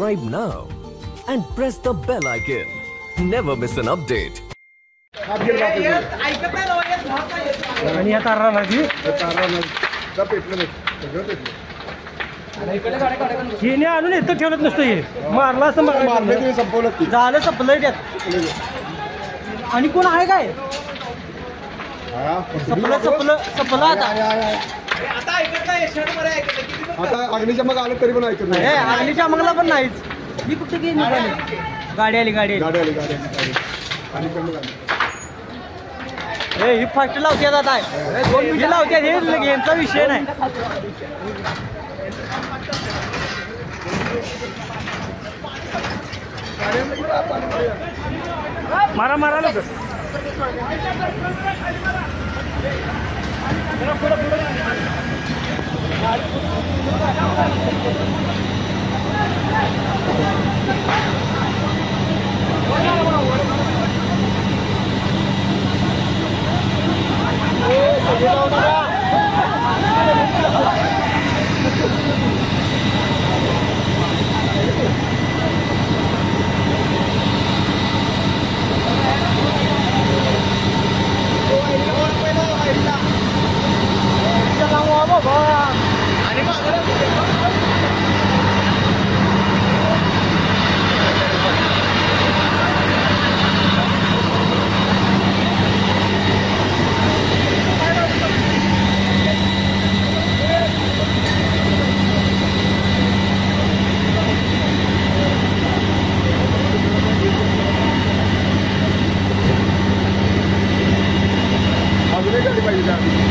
subscribe now and press the bell icon. Never miss an update. आणि या तारा नदी हिने आणून येतं ठेवत नसतं हे मारला असं झालं संपलं त्यात आणि कोण आहे काय संपलं आता अग्निशामक आलं तरी पण ऐकत नाही अग्निशामकला पण नाहीच ही कुठे गेली गाडी आली आणि कमी झाली ही फास्ट लावत्यात आता ही लावत्यात हे यांचा विषय नाही मारा लोक अजूनही गाडी पाहिजे